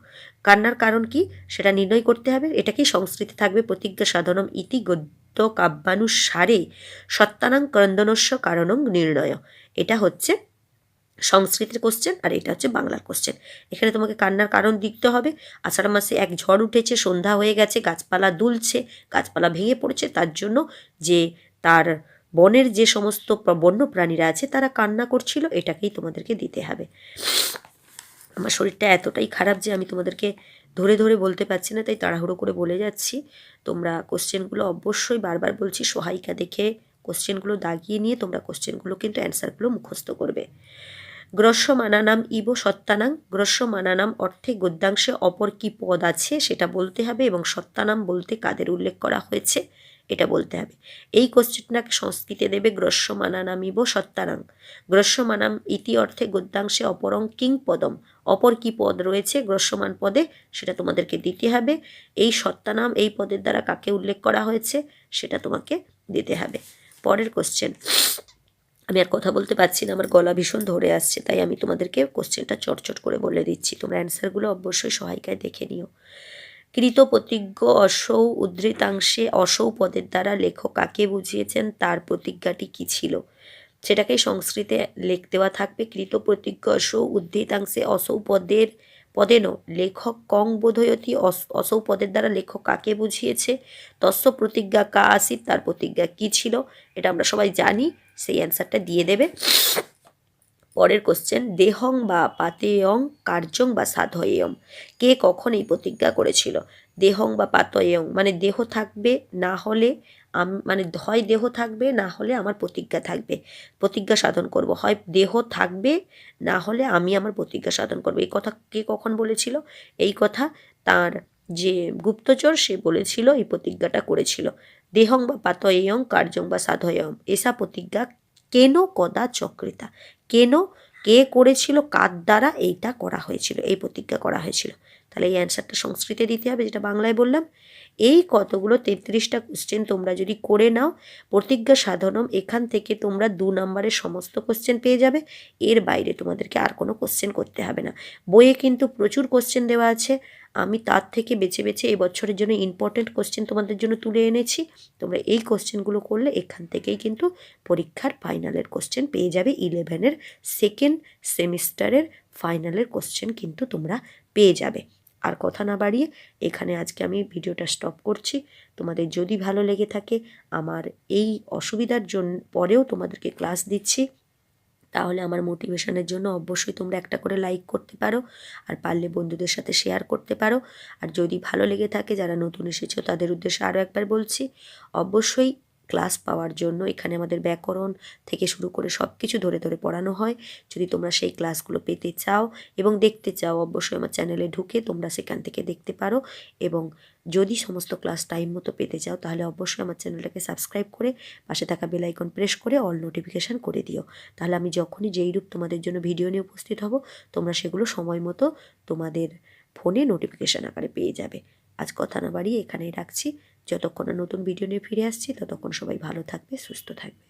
কান্নার কারণ কি সেটা নির্ণয় করতে হবে। এটাকেই সংস্কৃতে থাকবে প্রতিজ্ঞা সাধনম ইতি গদ্য কাব্যানুসারে সত্তানাং ক্রন্দনস্য কারণং নির্ণয়। এটা হচ্ছে সংস্কৃতের কোশ্চেন, আর এটা হচ্ছে বাংলার কোশ্চেন। এখানে তোমাকে কান্নার কারণ দিতে হবে। আষাঢ় মাসে এক ঝড় উঠেছে, সন্ধ্যা হয়ে গেছে, গাছপালা দুলছে, গাছপালা ভেঙে পড়েছে, তার জন্য যে তার বনের যে সমস্ত বন্য প্রাণীরা আছে তারা কান্না করছিল, এটাকেই তোমাদেরকে দিতে হবে। আমার শরীরটা এতটাই খারাপ যে আমি তোমাদেরকে ধরে ধরে বলতে পারছি না, তাই তাড়াহুড়ো করে বলে যাচ্ছি। তোমরা কোশ্চেনগুলো অবশ্যই, বারবার বলছি, সহায়িকা দেখে কোশ্চেনগুলো দাগিয়ে নিয়ে তোমরা কোশ্চেনগুলো কিন্তু অ্যান্সারগুলো মুখস্থ করবে। গ্রস্যমানানাম ইব সত্তানাং, গ্রস্যমানানাম অর্থে গদ্যাংশে অপর কি পদ আছে সেটা বলতে হবে, এবং সত্তানাম বলতে কাদের উল্লেখ করা হয়েছে এটা বলতে হবে। এই কোশ্চেনটাকে সংস্কৃতে দেবে গ্রস্যমানানাম ইব সত্তানাং। গ্রস্যমানাম ইতি অর্থে গদ্যাংশে অপরং কিং পদম, অপর কি পদ রয়েছে গ্রস্যমান পদে সেটা তোমাদেরকে দিতে হবে। এই সত্তানাম এই পদের দ্বারা কাকে উল্লেখ করা হয়েছে সেটা তোমাকে দিতে হবে। পরের কোশ্চেন, আমি আর কথা বলতে পারছি না, আমার গলা ভীষণ ধরে আসছে, তাই আমি তোমাদেরকে কোশ্চেনটা চটচট করে বলে দিচ্ছি। তোমরা অ্যান্সারগুলো অবশ্যই সহায়িকায় দেখে নিও। কৃত প্রতিজ্ঞ অসৌ উদ্ধৃতাংশে অসৌ পদের দ্বারা লেখক কাকে বুঝিয়েছেন, তার প্রতিজ্ঞাটি কী ছিল সেটাকেই সংস্কৃতে দেওয়া থাকবে। কৃত প্রতিজ্ঞ অসৌ উদ্ধৃতাংশে অসৌ পদেন লেখক কং বোধয়তি, অসৌ পদের দ্বারা লেখক কাকে বুঝিয়েছে। তস্য প্রতিজ্ঞা কা আসিত, তার প্রতিজ্ঞা কী ছিল, এটা আমরা সবাই জানি, সেই অ্যান্সারটা দিয়ে দেবে। পরের কোশ্চেন, দেহং বা পাতেয়ং কার্যং বা সাধয়েয়ম, কে কখন এই প্রতিজ্ঞা করেছিল। দেহং বা পাতয়েয়ং মানে দেহ থাকবে, না হলে মানে হয় দেহ থাকবে, না হলে আমার প্রতিজ্ঞা থাকবে, প্রতিজ্ঞা সাধন করব, হয় দেহ থাকবে না হলে আমি আমার প্রতিজ্ঞা সাধন করব। এই কথা কে কখন বলেছিল, এই কথা তার যে গুপ্তচর সে বলেছিল, এই প্রতিজ্ঞাটা করেছিল। দেহং বা পাতয়েয়ং কার্যং বা সাধয়েয়ম, এসা প্রতিজ্ঞা কেন কদা চক্রিতা, কেন কে করেছিল, কার দ্বারা এইটা করা হয়েছিল, এই প্রতিজ্ঞা করা হয়েছিল। তাহলে এই অ্যান্সারটা সংস্কৃতে দিতে হবে, যেটা বাংলায় বললাম। এই কতগুলো 33টা কোশ্চেন তোমরা যদি করে নাও, প্রতিজ্ঞা সাধনম এখান থেকে তোমরা 2 নম্বরের সমস্ত কোশ্চেন পেয়ে যাবে। এর বাইরে তোমাদেরকে আর কোনো কোশ্চেন করতে হবে না। বইয়ে কিন্তু প্রচুর কোশ্চেন দেওয়া আছে, আমি তার থেকে বেছে বেছে এই বছরের জন্য ইম্পর্টেন্ট কোশ্চেন তোমাদের জন্য তুলে এনেছি। তোমরা এই কোশ্চেনগুলো করলে এখান থেকেই কিন্তু পরীক্ষার ফাইনালের কোশ্চেন পেয়ে যাবে। 11-এর সেকেন্ড সেমিস্টারের ফাইনালের কোশ্চেন কিন্তু তোমরা পেয়ে যাবে। আর কথা না বাড়িয়ে এখানে আজকে আমি ভিডিওটা স্টপ করছি। তোমাদের যদি ভালো লেগে থাকে, আমার এই অসুবিধার জন্য পরেও তোমাদেরকে ক্লাস দিচ্ছি, তাহলে আমার মোটিভেশনের জন্য অবশ্যই তোমরা একটা করে লাইক করতে পারো, আর পারলে বন্ধুদের সাথে শেয়ার করতে পারো। আর যদি ভালো লেগে থাকে, যারা নতুন এসেছো তাদের উদ্দেশ্যে আরও একবার বলছি, অবশ্যই ক্লাস পাওয়ার জন্য এখানে আমাদের ব্যাকরণ থেকে শুরু করে সব কিছু ধরে ধরে পড়ানো হয়। যদি তোমরা সেই ক্লাসগুলো পেতে চাও এবং দেখতে চাও, অবশ্যই আমার চ্যানেলে ঢুকে তোমরা সেখান থেকে দেখতে পারো। এবং যদি সমস্ত ক্লাস টাইম মতো পেতে চাও, তাহলে অবশ্যই আমার চ্যানেলটাকে সাবস্ক্রাইব করে পাশে থাকা বেল আইকন প্রেস করে অল নোটিফিকেশান করে দিও। তাহলে আমি যখনই যেই রূপ তোমাদের জন্য ভিডিও নিয়ে উপস্থিত হব, তোমরা সেগুলো সময় মতো তোমাদের ফোনে নোটিফিকেশান আকারে পেয়ে যাবে। আজ কথা না বাড়িয়ে এখানেই রাখছি। যতক্ষণ না নতুন ভিডিও নিয়ে ফিরে আসছি, ততক্ষণ সবাই ভালো থাকবে, সুস্থ থাকবে।